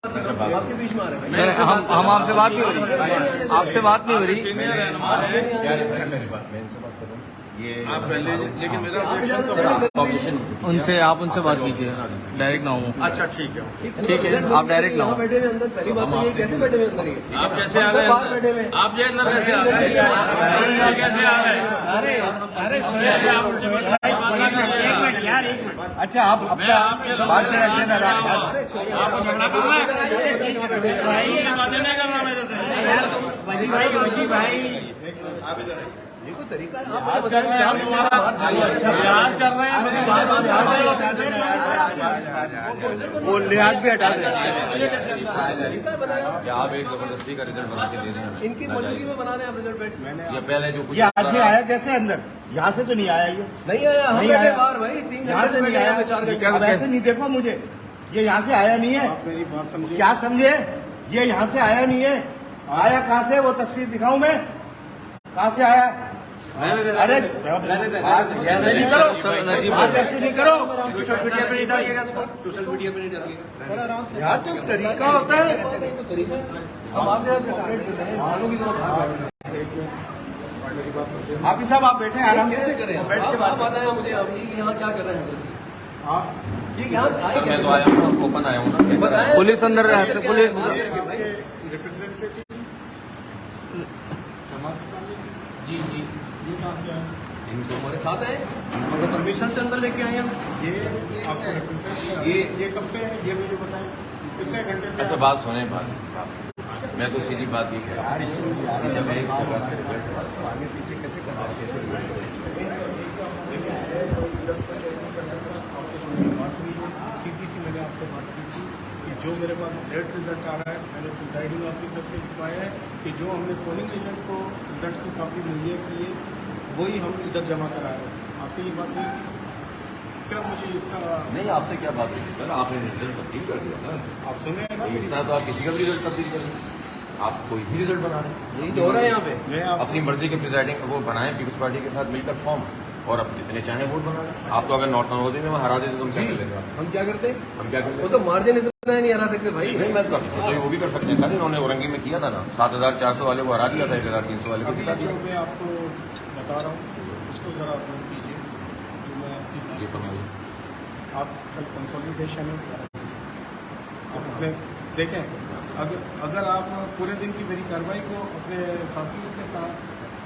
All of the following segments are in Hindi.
आपके बीच में आ रहे हैं। हम आपसे बात नहीं हो रही, आपसे बात नहीं हो रही। ये आप पहले, लेकिन मेरा उनसे आप उनसे बात कीजिए, डायरेक्ट ना हो। अच्छा ठीक है, ठीक है, आप डायरेक्ट ना हो। बैठे हुए अंदर, पहली बात तो ये कैसे बैठे हुए अंदर? आप कैसे आ गए? बाहर बैठे हुए आप ये अंदर कैसे आ गए? कैसे आ गए? अच्छा, आप अपना बात में रखिए ना, आप झगड़ा करना है, बातें नहीं करना मेरे से। आप इधर आइए। ये कोई तरीका है? आप प्रयास कर रहे हैं, मेरी बात वो लिहाज भी हटा दें। आप एक जबरदस्ती का रिजल्ट बना के दे रहे हैं। इनकी मौजूदगी में बना रहे हैं आप रिजल्ट बैठ। ये पहले जो कुछ ये आदमी आया कैसे अंदर? यहाँ से तो नहीं आया ये, नहीं आया, हम नहीं बैठे आया। बाहर भाई 3 यहाँ घंटे से से नहीं बैठे आया। हैं, 4 घंटे। अब ऐसे नहीं देखो मुझे, ये यहाँ से आया नहीं है। मेरी बात समझिए। क्या समझे? ये यहाँ से आया नहीं है। आया कहाँ से? वो तस्वीर दिखाऊं मैं, कहाँ से आया? अरे ऐसे नहीं करो, बात ऐसे नहीं करो सोशल मीडिया पे नहीं डालिएगा इसको, सोशल मीडिया पे नहीं डालिएगा यार। तो तरीका होता है। तरीका है। हम आपके साथ कोऑपरेट कर रहे हैं, इंसानों की तरह बाहर बैठ रहे हैं। हाफिज साहब आप बैठे आराम से, कैसे करें? बैठ के आप बात बताएं मुझे, अब ये यहाँ क्या कर रहे हैं? आप ये यहाँ आए मैं कैसे? तो आया हूँ, ओपन आया हूँ ना। बताएं। पुलिस अंदर है, पुलिस जी जी, इनको हमारे साथ है, मतलब परमिशन से अंदर लेके आए हैं। ये आपको ये कब से है ये मुझे बताएं, कितने घंटे से? अच्छा बात सुने, बात मैं तो सीधी बात ये कह रहा हूँ कि जब एक जगह से रिजल्ट आगे पीछे कैसे कर रहा सीधी सी मैंने आपसे बात की थी कि जो मेरे पास डेट रिजल्ट आ रहा है, मैंने प्रिजाइडिंग ऑफिसर से लिखवाया है कि जो हमने पोलिंग एजेंट को रिजल्ट की कॉपी मुहैया की है वही हम इधर जमा करा रहे हैं। आपसे ये बात हुई थी सिर्फ मुझे इसका। नहीं, आपसे क्या बात हुई थी सर? आपने रिजल्ट तब्दील कर दिया ना। आप सुने हैं ना? इस तरह तो आप किसी का भी रिजल्ट तब्दील कर लें, आप कोई भी रिजल्ट बना रहे हैं। यही तो हो रहा है यहाँ पे। मैं अपनी मर्जी के प्रिजाइडिंग वो बनाएं पीपल्स पार्टी के साथ मिलकर फॉर्म, और अब जितने चाहे वोट बना लें। आप तो अगर नॉर्थ नॉर्थ में हरा देते तो हम क्या कर लेंगे? हम क्या करते? हम क्या कर वो लेंगे? तो मार्जिन इतना नहीं हरा सकते भाई। नहीं, मैं तो वो भी कर सकते हैं सर। इन्होंने औरंगी में किया था ना, 7,400 वाले को हरा दिया था, 1,300 वाले को अभी जिता जो दिया। मैं आपको बता रहा हूँ उसको ज़रा नोट कीजिए, जो मैं आपकी ये बात समझिए। आप कल कंसोलिडेशन में आप अपने देखें, अगर आप पूरे दिन की मेरी कार्रवाई को अपने साथियों के साथ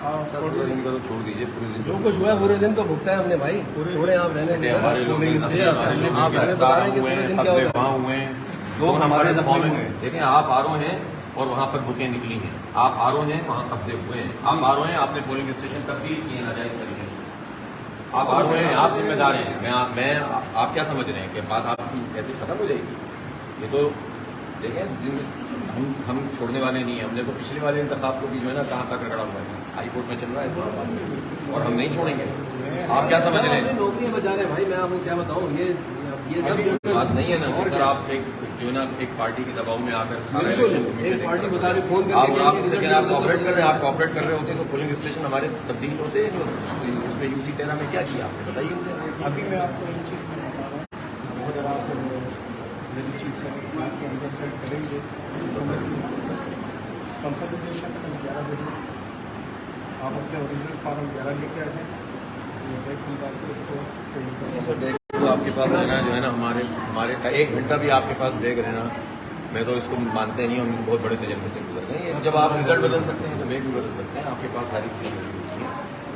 आप पूरे दिन का तो छोड़ दीजिए, पूरे दिन जो कुछ हुआ है पूरे दिन तो भुगता है हमने भाई। थोड़े आप रहने दें। हमारे लोग आप गिरफ्तार हुए हैं, कब्जे वहाँ हुए हैं, लोग हमारे फॉर्म हुए। देखें, आप आरओ हैं और वहाँ पर बुकें निकली हैं। आप आरओ हैं, वहाँ कब्जे हुए हैं। आप आरओ हैं, आपने पोलिंग स्टेशन तब्दील किए नाजायज तरीके से। आप आरओ हैं, आप जिम्मेदार हैं। मैं आप क्या समझ रहे हैं कि बात आपकी ऐसे खत्म हो जाएगी? ये तो देखें, हम छोड़ने वाले नहीं हैं। हमने तो पिछले वाले इंतखाब को भी जो है ना कहाँ तक रगड़ा हुआ है, हाई कोर्ट में चल रहा है इस और हम नहीं छोड़ेंगे। आप क्या समझ रहे हैं? नौकरियां बचा रहे हैं भाई, मैं आपको क्या बताऊं। ये सब बात नहीं है ना सर। आप एक जो है ना एक पार्टी के दबाव में आकर सारा बिल्कुल, इलेक्शन कमीशन एक पार्टी बता रही फोन आप करके सेकंड आप कॉपरेट कर रहे हैं। आप कॉपरेट कर रहे होते तो पोलिंग स्टेशन हमारे तब्दील होते हैं। जो इसमें यूसी 13 में क्या किया आपने बताइए मुझे। अभी मैं आपको इन चीज़ में बता रहा हूँ, अगर आप मेरी चीज़ का बात के अंडरस्टैंड करेंगे तो कंसल्टेशन कल 11 बजे आप अपने ओरिजिनल फॉर्म 11 लेके आ जाएँ। ये डेट निकाल के उसको सर डेट तो आपके पास रहना जो है ना, हमारे का 1 घंटा भी आपके पास डेग रहना, मैं तो इसको मानते नहीं। हम बहुत बड़े तजर्बे से गुजर गए। जब आप रिजल्ट बदल सकते हैं तो डेग भी बदल सकते हैं। आपके पास सारी चीज़ें होती हैं,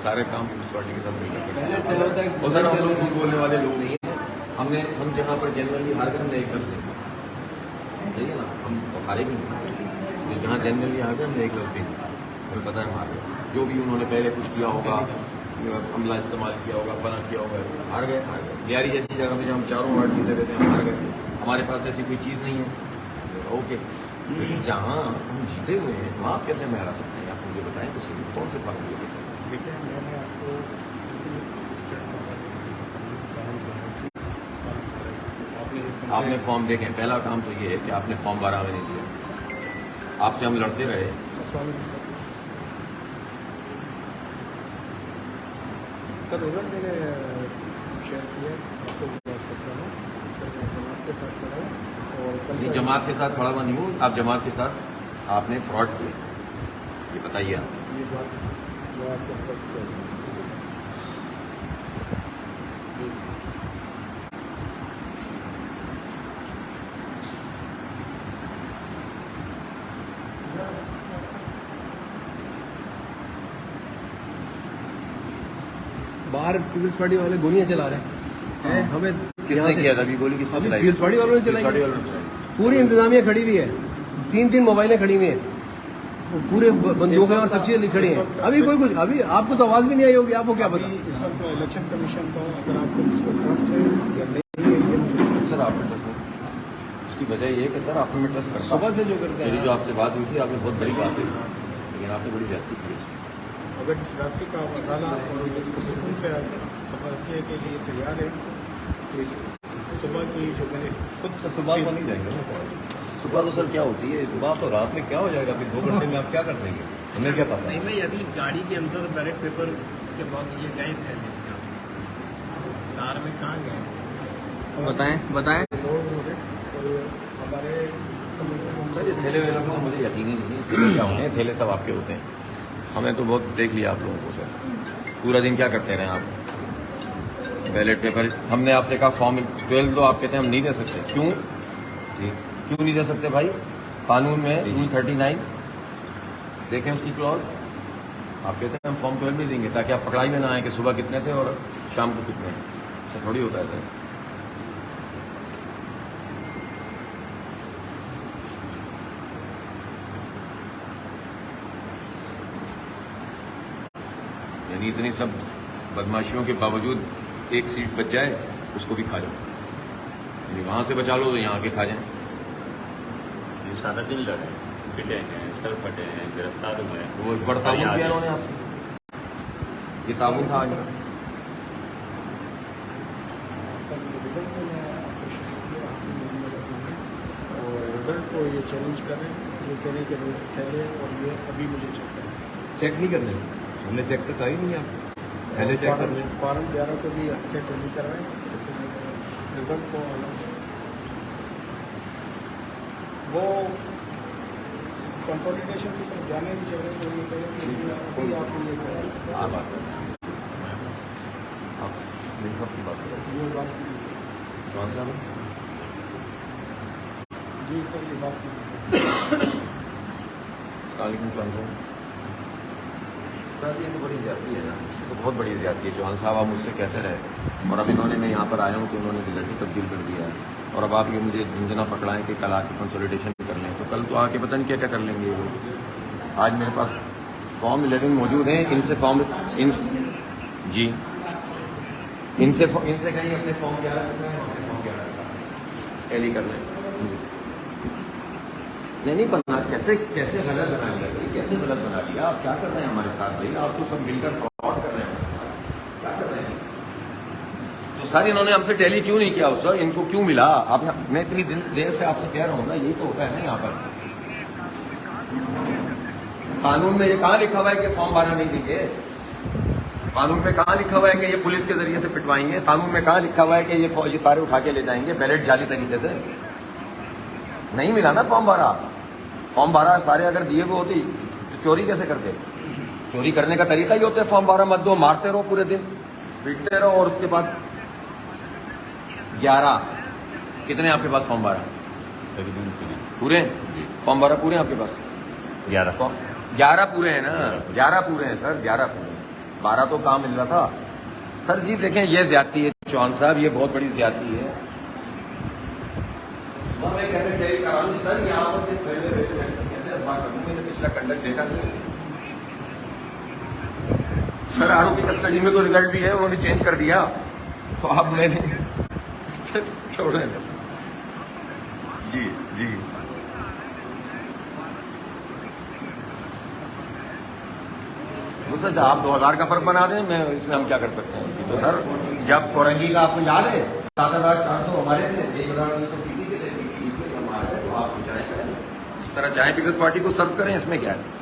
सारे काम पीपल्स पार्टी के साथ मिलकर करते हैं। और सर हम लोग झूठ बोलने वाले लोग नहीं हैं। हम जहाँ पर जनरली हार गए हमने एक लफ्ज़ देखा, ठीक है ना, हम हारे भी नहीं। जहाँ जनरली हार गए हमने एक लफ्ज़ भी नहीं, हमें पता है हार गए। जो भी उन्होंने पहले कुछ किया होगा, हमला इस्तेमाल किया होगा, फना किया होगा, हार गए। लियारी जैसी जगह में जब हम चारों वार्ड जीते रहते हैं, हम हार गए। हमारे पास ऐसी कोई चीज़ नहीं है। ओके, लेकिन जहाँ हम जीते हुए हैं वहाँ कैसे हम हरा सकते हैं? आप मुझे बताएं तो सही, कौन से फर्क हुए? देखिए, मैंने आपको आपने फॉर्म देखें। पहला काम तो ये है कि आपने फॉर्म 12 में नहीं दिया। आपसे हम लड़ते रहे। सर रिजल्ट मैंने शेयर किया आपको व्हाट्सएप पर, सर मैं जमात के साथ कराऊँ और कल नहीं, का- जमात के साथ खड़ा हुआ नहीं हूँ, आप जमात के साथ आपने फ्रॉड किया, ये बताइए आप। ये बात मैं आपको सब कह दूँ। बाहर पीपल्स पार्टी वाले गोलियां चला रहे हैं हमें किसने यहाँ से- किया था अभी? गोली किसने अभी चलाई? पीपल्स पार्टी वालों ने चलाई। पीपल्स पार्टी वालों ने चलाई। पूरी इंतजामिया खड़ी हुई है, 3-3 मोबाइलें खड़ी हुई हैं, वो पूरे बंदूकें और सब चीजें खड़ी हैं। अभी कोई कुछ, अभी आपको तो आवाज भी नहीं आई होगी, आपको क्या पता? अभी इस वक्त इलेक्शन कमीशन को अगर आपको मुझको ट्रस्ट है या नहीं है ये मुझे सर आप में ट्रस्ट नहीं, उसकी वजह ये है कि सर आप में ट्रस्ट करता हूं। सुबह से जो करते मेरी हैं जो आपसे बात हुई थी, आपने बहुत बड़ी बात हुई, लेकिन आपने बड़ी ज्यादती की इसमें। अगर इस रात्रि का मसाला और सुकून से समझने के लिए तैयार है तो इस सुबह की जो मैंने खुद तो सुबह को नहीं जाएंगे ना। सुबह तो सर क्या होती है? सुबह तो रात में क्या हो जाएगा, फिर 2 घंटे में आप क्या कर देंगे, हमें क्या पता? नहीं भाई, अभी गाड़ी के अंदर बैलेट पेपर के बाद ये गए थे यहाँ से, कार में कहाँ गए? बताएं बताएं। लोग हो गए और हमारे सर ये थैले वेलों का मुझे यकीन ही नहीं है, थैले क्या होते हैं? थैले सब आपके होते हैं, हमें तो बहुत देख लिया आप लोगों को सर। पूरा दिन क्या करते रहे आप? बैलेट पेपर हमने आपसे कहा फॉर्म 12 तो आप कहते हैं हम नहीं दे सकते, क्यों? क्यों नहीं दे सकते भाई? कानून में रूल 39 देखें उसकी क्लॉज, आप कहते हैं हम फॉर्म 12 नहीं देंगे ताकि आप पकड़ाई में ना आए कि सुबह कितने थे और शाम को कितने। ऐसा थोड़ी होता है सर। यानी इतनी सब बदमाशियों के बावजूद एक सीट बच जाए, उसको भी खा जाओ। यानी वहां से बचा लो तो यहाँ आके खा जाए। ये सारा दिन लड़े, पिटे हैं, सर फटे हैं, गिरफ्तार हुए हैं। वो बड़ा ताबून किया उन्होंने आपसे, ये ताबून था आज। और रिजल्ट को ये चैलेंज करें, ये कहने के लिए ठहरे और ये अभी मुझे चेक करें। चेक नहीं करने, हमने चेक तो कहा ही नहीं आप पहले चेक कर लें। फॉर्म 11 को भी अच्छे ट्रेनिंग करवाएं, रिजल्ट को वो कंसोलिडेशन की तरफ जाने भी चाहिए तो ये कहें कि अभी आप ये करें। आप बात करें, आप मेरी सबकी बात करें। ये बात की कौन सा? जी सर, ये बात की वालेकुम चौहान साहब। सर ये तो बड़ी ज्यादती है ना, ये तो बहुत बड़ी ज्यादती है। चौहान साहब आप मुझसे कहते रहे और अब इन्होंने, मैं यहाँ पर आया हूँ तो उन्होंने रिजल्ट ही तब्दील कर दिया है और अब आप ये मुझे झुंझुना पकड़ाएं कि कल आके कंसोलिडेशन कर लें, तो कल तो आके पता नहीं क्या क्या कर लेंगे ये लोग। आज मेरे पास फॉर्म 11 मौजूद हैं, इनसे फॉर्म इन जी इनसे कहीं अपने फॉर्म 11 टैली कर लें। नहीं बना, कैसे कैसे गलत बना लिया भाई, कैसे गलत बना लिया? आप क्या कर रहे हैं हमारे साथ भाई? आप तो सब मिलकर फ्रॉड कर रहे हैं हमारे साथ, क्या कर रहे हैं? तो सर इन्होंने हमसे टैली क्यों नहीं किया उस वक्त? इनको क्यों मिला? आप मैं इतनी देर से आपसे कह रहा हूँ ना, यही तो होता है ना यहाँ पर। कानून में ये कहाँ लिखा हुआ है कि फॉर्म 12 नहीं देंगे? कानून में कहाँ लिखा हुआ है कि ये पुलिस के जरिए से पिटवाएंगे? कानून में कहाँ लिखा हुआ है कि ये सारे उठा के ले जाएंगे बैलेट जाली तरीके से? नहीं मिला ना फॉर्म 12। फॉर्म 12 सारे अगर दिए हुए होते तो चोरी कैसे करते? चोरी करने का तरीका ही होता है फॉर्म 12 मत दो, मारते रहो पूरे दिन, पीटते रहो और उसके बाद 11 कितने आपके पास फॉर्म 12? तकरीबन पूरे फॉर्म 12 पूरे हैं आपके पास? 11 पूरे हैं ना, 11 पूरे हैं सर, 11 पूरे हैं, 12 तो काम मिल रहा था सर जी। देखें ये ज्यादती है चौहान साहब, ये बहुत बड़ी ज्यादती है। मैं कैसे तैयारी करा लूं सर? यहाँ पर कैसे बात करूँ? मैंने पिछला कंडक्ट देखा नहीं सर। आरोपी कस्टडी में तो रिजल्ट भी है, उन्होंने चेंज कर दिया, तो आप मैंने छोड़े जी जी। वो सर आप 2000 का फर्क बना दें, मैं इसमें हम क्या कर सकते हैं? तो सर जब कोरंगी का आपको याद है 7400 हमारे थे, 1000 तो पीटी के थे, पीटी हमारे, तो आप चाहे करें जिस तरह चाहे पीपल्स पार्टी को सर्व करें, इसमें क्या है?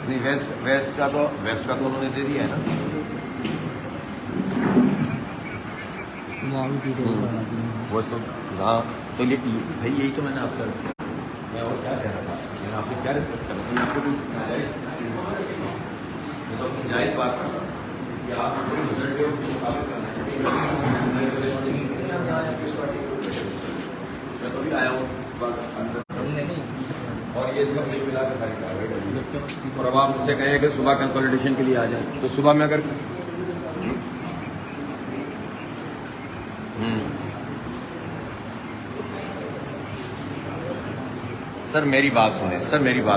नहीं, वेस्ट का तो उन्होंने दे दिया है ना। वो तो हाँ, तो ये भाई यही तो मैंने आपसे मैं और क्या कह रहा था, मैंने आपसे क्या रिक्वेस्ट कर रहा था, आपको कुछ मैं तो अपनी जायज़ बात कर रहा हूँ कि आप रिजल्ट है उसके मुताबिक करना है। मैं तो भी आया हूँ और ये सब मिला के खाली, और अब आप मुझसे कहें कि सुबह कंसोलिडेशन के लिए आ जाए, तो सुबह में अगर सर मेरी बात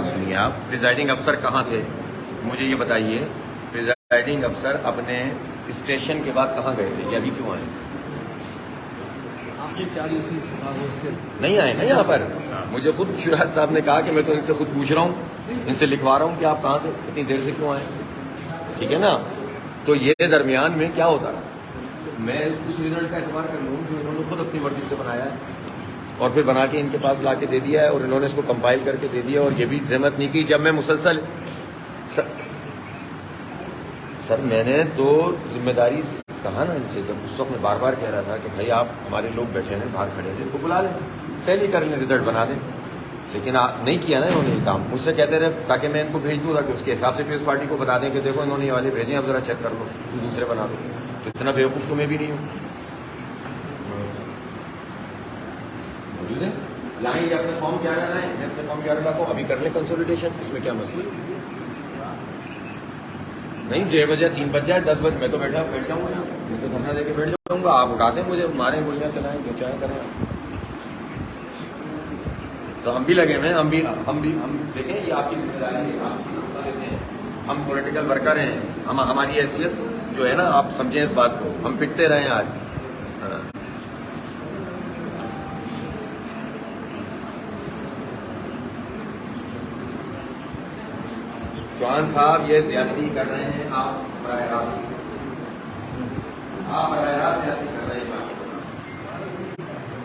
सुनिए आप। प्रिजाइडिंग अफसर कहाँ थे मुझे ये बताइए। प्रिजाइडिंग अफसर अपने स्टेशन के बाद कहाँ गए थे, ये अभी क्यों आए? आप ये 4 UC नहीं आए ना यहाँ पर। मुझे खुद शिराज साहब ने कहा कि मैं तो इनसे खुद पूछ रहा हूँ, इनसे लिखवा रहा हूँ कि आप कहाँ थे, इतनी देर से क्यों आए, ठीक है ना। तो ये दरमियान में क्या होता रहा, मैं उस रिजल्ट का एतबार कर लूँ जो इन्होंने खुद अपनी मर्जी से बनाया है और फिर बना के इनके पास ला के दे दिया है, और इन्होंने इसको कंपाइल करके दे दिया, और ये भी जहमत नहीं की। जब मैं मुसलसल सर मैंने तो जिम्मेदारी से कहा ना इनसे, जब उस वक्त मैं बार बार कह रहा था कि भाई आप हमारे लोग बैठे हैं बाहर खड़े हैं, इनको बुला लें, टैली कर लें, रिजल्ट बना दें, लेकिन नहीं किया ना इन्होंने ये काम। मुझसे कहते रहे ताकि मैं इनको भेज दूँ, ताकि उसके हिसाब से पीएस पार्टी को बता दें कि देखो इन्होंने ये वाले भेजे, अब जरा चेक कर लो, दूसरे बना दो। तो इतना बेवकूफ़ तो मैं भी नहीं हूँ। मौजूद है लाएंगे अपने फॉर्म क्या लाए, मैं अपने फॉर्म क्या लाता हूँ, अभी कर लें कंसोलिडेशन, इसमें क्या मसला नहीं। 1:30 बजे 3 बज जाए 10 बजे मैं तो बैठ जाऊँगा यहाँ, मैं तो धरना देके बैठ जाऊँगा। आप उठा दें मुझे, मारें गोलियाँ चलाएं, जो चाहे करें। तो हम भी लगे हुए हैं, हम देखें ये आपकी जिम्मेदारी है, आपकी नौकरी देते हैं, हम पॉलिटिकल वर्कर हैं, हमारी हैसियत जो है ना, आप समझें इस बात को, हम पिटते रहे आज। चौहान साहब ये ज्यादती कर रहे हैं, आप बराह रास्त ज्यादती कर रहे हैं।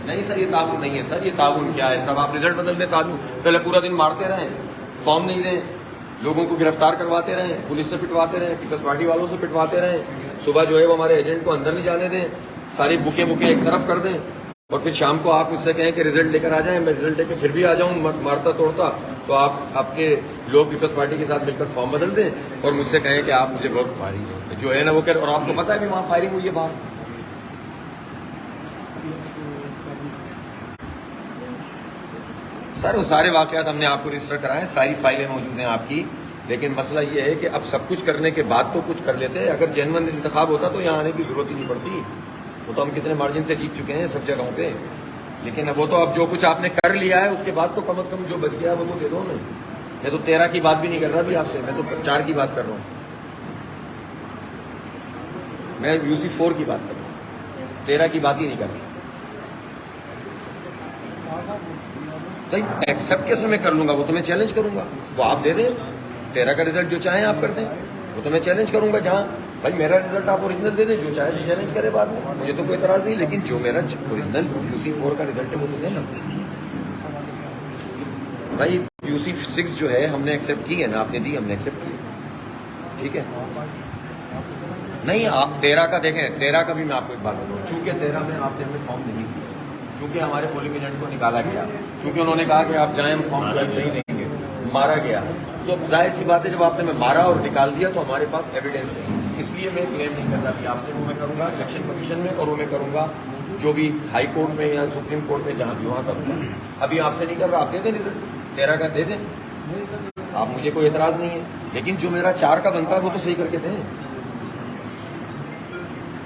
नहीं सर ये ताउन नहीं है सर, ये ताउन क्या है सब, आप रिजल्ट बदल दें ताउन। पहले पूरा दिन मारते रहें, फॉर्म नहीं दें, लोगों को गिरफ्तार करवाते रहें, पुलिस से पिटवाते रहें, पीपल्स पार्टी वालों से पिटवाते रहें। सुबह जो है वो हमारे एजेंट को अंदर नहीं जाने दें, सारी बुकें एक तरफ कर दें, और फिर शाम को आप मुझसे कहें कि रिजल्ट लेकर आ जाएं, मैं रिजल्ट लेकर फिर भी आ जाऊं मारता तोड़ता, तो आपके लोग पीपल्स पार्टी के साथ मिलकर फॉर्म बदल दें और मुझसे कहें कि आप मुझे बहुत जो है ना वो कह, और आपको पता है कि वहाँ फायरिंग हुई है बाहर। सर वो सारे वाकयात हमने आपको रजिस्टर कराए, सारी फाइलें मौजूद हैं आपकी, लेकिन मसला ये है कि अब सब कुछ करने के बाद तो कुछ कर लेते हैं। अगर जेन्युइन इंतखाब होता तो यहाँ आने की जरूरत ही नहीं पड़ती, वो तो हम कितने मार्जिन से जीत चुके हैं सब जगहों पे। लेकिन वो तो अब जो कुछ आपने कर लिया है उसके बाद तो कम से कम जो बच गया वो तो दे दो हमें। मैं तो 13 की बात भी नहीं कर रहा अभी आपसे, मैं तो 4 की बात कर रहा हूँ, मैं UC 4 की बात कर रहा हूँ, 13 की बात ही नहीं कर रहा। तो एक्सेप्ट कैसे मैं कर लूंगा, वो तो मैं चैलेंज करूंगा, वो आप दे दें 13 का रिजल्ट जो चाहें आप कर दें, वो तो मैं चैलेंज करूंगा। जहाँ भाई मेरा रिजल्ट आप ओरिजिनल दे दें, जो चाहे चैलेंज करे बाद में, मुझे तो कोई एतराज नहीं, लेकिन जो मेरा ओरिजिनल UC 4 का रिजल्ट है वो तो देना। भाई UC 6 जो है हमने एक्सेप्ट की है ना, आपने दी, हमने एक्सेप्ट की, ठीक है। नहीं आप 13 का देखें, 13 का भी मैं आपको एक बात बताऊँ, चूंकि 13 में आपने हमें फॉर्म नहीं दिया, चूंकि हमारे पोलिंग एजेंट को निकाला गया, क्योंकि उन्होंने कहा कि आप जाएं हम फॉर्म नहीं देंगे, मारा गया, तो जाहिर सी बात है जब आपने मैं मारा और निकाल दिया तो हमारे पास एविडेंस नहीं, इसलिए मैं क्लेम नहीं कर रहा कि आपसे वो मैं करूंगा इलेक्शन कमीशन में, और वो मैं करूंगा जो भी हाई कोर्ट में या सुप्रीम कोर्ट में जहां भी वहां करूंगा। अभी आपसे नहीं कर रहा, आप दे दें रिजल्ट 13 का दे दें, आप मुझे कोई एतराज नहीं है, लेकिन जो मेरा 4 का बनता है वो तो सही करके दें।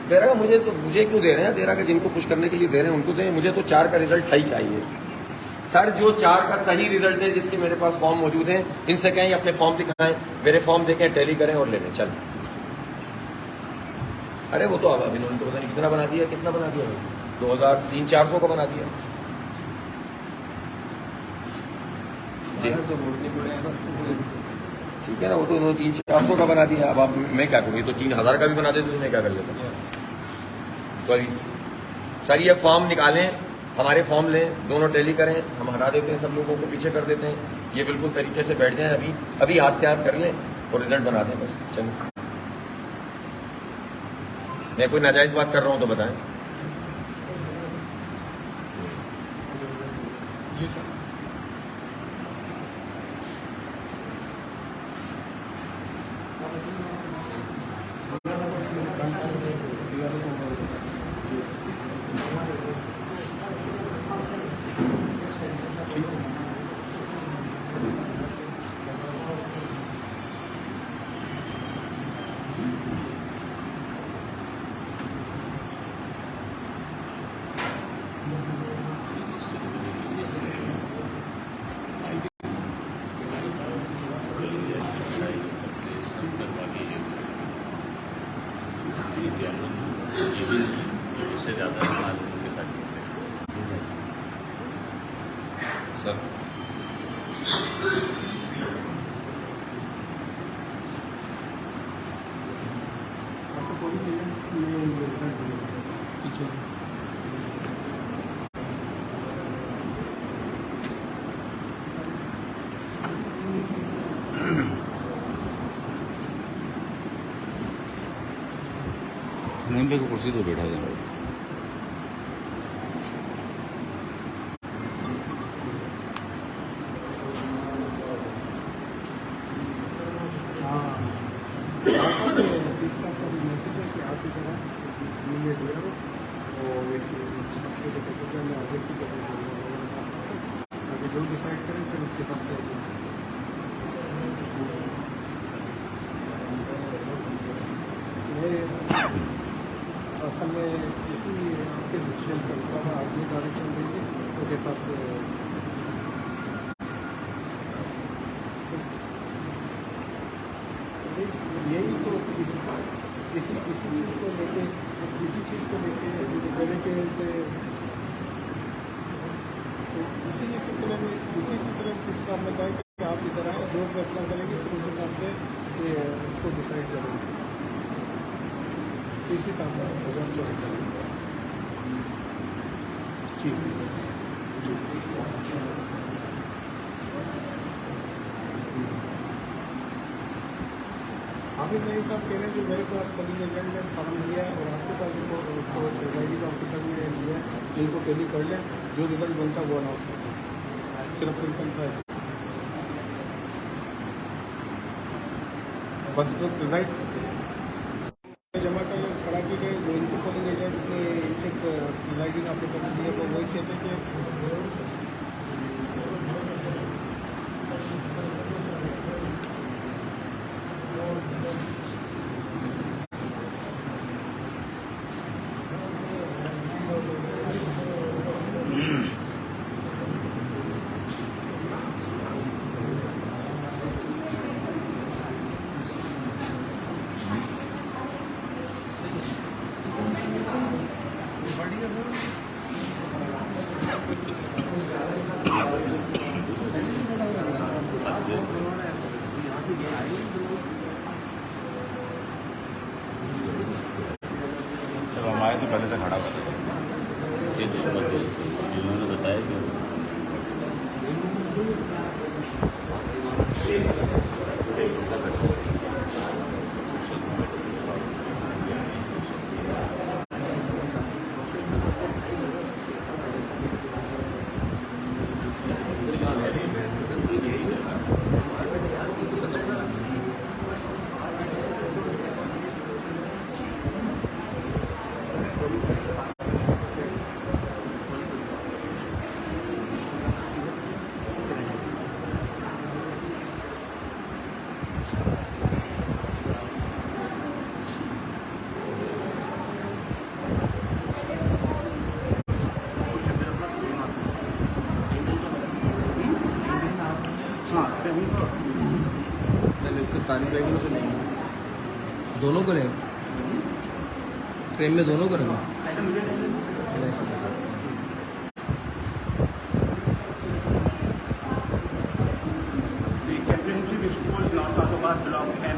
13 का मुझे क्यों दे रहे हैं, 13 का जिनको खुश करने के लिए दे रहे हैं उनको दें, मुझे तो 4 का रिजल्ट सही चाहिए। सर जो 4 का सही रिजल्ट है, जिसके मेरे पास फॉर्म मौजूद हैं, इनसे कहें अपने फॉर्म दिखाएं, मेरे फॉर्म देखें, टैली करें और ले लें, चल। अरे वो तो अब इन्होंने तो पता नहीं कितना बना दिया, 2000-300-400 का बना दिया जी, ठीक है ना, वो तो उन्होंने 300-400 का बना दिया। अब आप मैं क्या करूँ, ये तो 3000 का भी बना देते तो मैं क्या कर लेता। तो अभी सर ये फॉर्म निकालें, हमारे फॉर्म लें, दोनों टैली करें, हम हटा देते हैं, सब लोगों को पीछे कर देते हैं। ये बिल्कुल तरीके से बैठ जाएं, अभी अभी हाथ तैयार कर लें और रिजल्ट बना दें बस। चलो, मैं कोई नाजायज बात कर रहा हूँ तो बताएं। जी सर। इससे ज़्यादा माल उनके साथ सर आपको कोई पीछे मुंबई को कुर्सी तो बैठा है। जो डिसाइड करें फिर उसके हिसाब से असल में इसी आपके डिसीजन पर सारा आज ये गाड़ी चल रही है उस हिसाब से यही तो इसी चीज़ को लेके कहने के से तो इसी सिलसिले में इसी तरह के हिसाब में कहा कि आप इधर आए जो फैसला करेंगे फिर उस हिसाब से इसको डिसाइड करेंगे इसी हिसाब में ठीक हाफिज नईम साहब कह रहे हैं जो मेरे पास कभी एजेंट ने फॉर्म लिया है और आपके पास उनको प्रिजाइडिंग ऑफिसर ने लिया है इनको टेली कर लें जो रिजल्ट बनता है वो अनाउंस करते हैं सिर्फ सिंपल था बस तो रिजल्ट जमा कर खड़ा की गई जो इनको पोलिंग एजेंट ने एक प्रिजाइडिंग ऑफिसर ने दिया तो वही कहते कि जब हम आए तो पहले से खड़ा हुआ था जिन्होंने बताया कि तारीफ रहेगी तो नहीं दोनों को लें फ्रेम में दोनों को रखना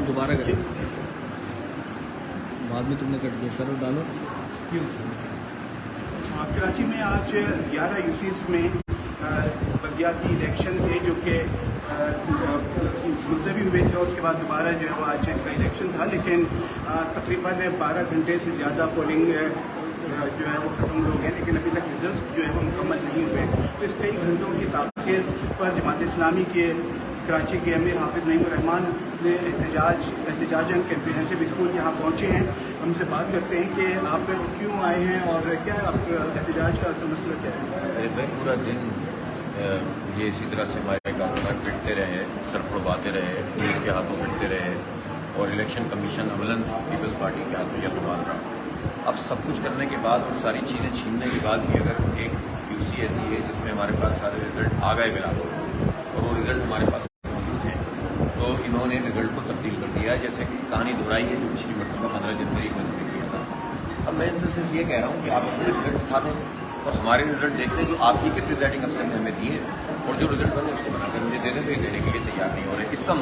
दोबारा करें बाद में तुमने कट दिया करो डालो क्यों कराची में आज 11 यूसीस में बगियाती इलेक्शन थे जो कि मुलतवी हुए थे और उसके बाद दोबारा जो है वो आज इसका इलेक्शन था, लेकिन तकरीबन 12 घंटे से ज़्यादा पोलिंग जो है वो खत्म हो गए, लेकिन अभी तक रिजल्ट जो है वो मुकम्मल नहीं हुए। तो इस कई घंटों की ताख़ीर पर जमात इस्लामी के कराची के अमीर हाफिज़ नईमुर्रहमान ने एहतजाजन कम्प्रिहेंसिव स्कूल यहाँ पहुँचे हैं। हमसे बात करते हैं कि आप क्यों आए हैं और क्या आप एहतजाज का मसला क्या है? अरे भाई पूरा दिन ये इसी तरह से हमारे कारकुनान पिटते रहे, सर पड़वाते रहे, पुलिस के हाथों पिटते रहे और इलेक्शन कमीशन अमलन पीपल्स पार्टी के हाथों यकबाल रहा। अब सब कुछ करने के बाद और सारी चीज़ें छीनने के बाद भी अगर एक यूसी ऐसी है जिसमें हमारे पास सारे रिजल्ट आ गए बिला और वो रिजल्ट हमारे पास मौजूद हैं, तो इन्होंने रिजल्ट को तब्दील कर दिया है, जैसे कि कहानी दोहराई है जो पिछली मरतबा 15 जनवरी को इन्होंने किया था। अब मैं इनसे सिर्फ ये कह रहा हूँ कि आप अपने रिजल्ट दिखा दें और हमारे रिजल्ट देख लें जो आप ही के प्रिजाइडिंग अफसर ने हमें दिए, और जो रिजल्ट बने उसको बनाकर मुझे दे दें, तो ये देने के लिए तैयार नहीं हो रहे। इसका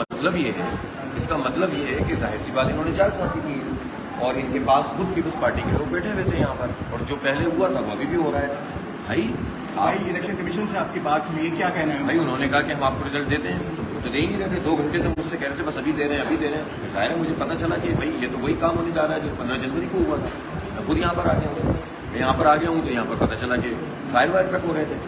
मतलब ये है कि जाहिर सी बात इन्होंने जालसाजी की है और इनके पास खुद पीपल्स पार्टी के लोग बैठे हुए थे यहाँ पर, और जो पहले हुआ था वो अभी भी हो रहा है। भाई इलेक्शन कमीशन से आपकी बात हुई है, क्या कहना है? भाई उन्होंने कहा कि हम आपको रिजल्ट देते हैं, तो दे ही नहीं रहे थे। 2 घंटे से मुझसे कह रहे थे बस अभी दे रहे हैं। जाहिर है मुझे पता चला कि भाई ये तो वही काम होने जा रहा है जो 15 जनवरी को हुआ था। मैं खुद यहाँ पर आ गया हूँ, मैं यहाँ पर आ गया हूँ तो यहाँ पर पता चला कि फायर वायर तक हो रहे थे।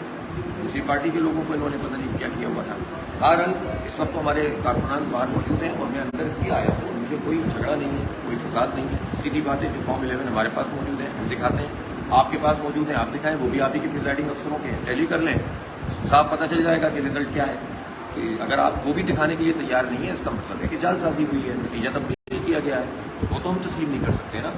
दूसरी पार्टी के लोगों को इन्होंने पता नहीं क्या किया हुआ था। बहरहाल इस वक्त तो हमारे कारकुनान बाहर मौजूद हैं और मैं अंदर इसलिए आया हूँ, मुझे कोई झगड़ा नहीं है, कोई फसाद नहीं है। सीधी बात है, जो फॉर्म 11 हमारे पास मौजूद है हम दिखाते हैं, आपके पास मौजूद है आप दिखाएं, वो भी आप ही के प्रिजाइडिंग अफसरों के टैली कर लें, साफ पता चल जाएगा कि रिजल्ट क्या है। कि अगर आप वो भी दिखाने के लिए तैयार नहीं है, इसका मतलब है कि जालसाजी हुई है, नतीजा तब्दील किया गया है, वो तो हम तस्लीम नहीं कर सकते ना।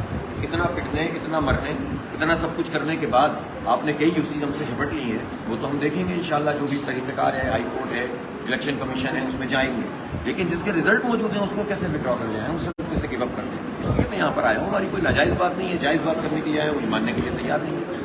इतना पिटने, इतना मरने, इतना सब कुछ करने के बाद आपने कई यूसी हमसे झपट ली हैं, वो तो हम देखेंगे इंशाल्लाह। जो भी तरीक़ेकार है, हाई कोर्ट है, इलेक्शन कमीशन है, उसमें जाएंगे, लेकिन जिसके रिजल्ट मौजूद हैं उसको कैसे विड्रॉ कर लिया है, उससे कैसे गिव अप कर दें। इसलिए मैं यहाँ पर आया हूँ, हमारी कोई नाजायज़ बात नहीं है, जायज़ बात करने के लिए आया हूँ, ये मानने के लिए तैयार नहीं है।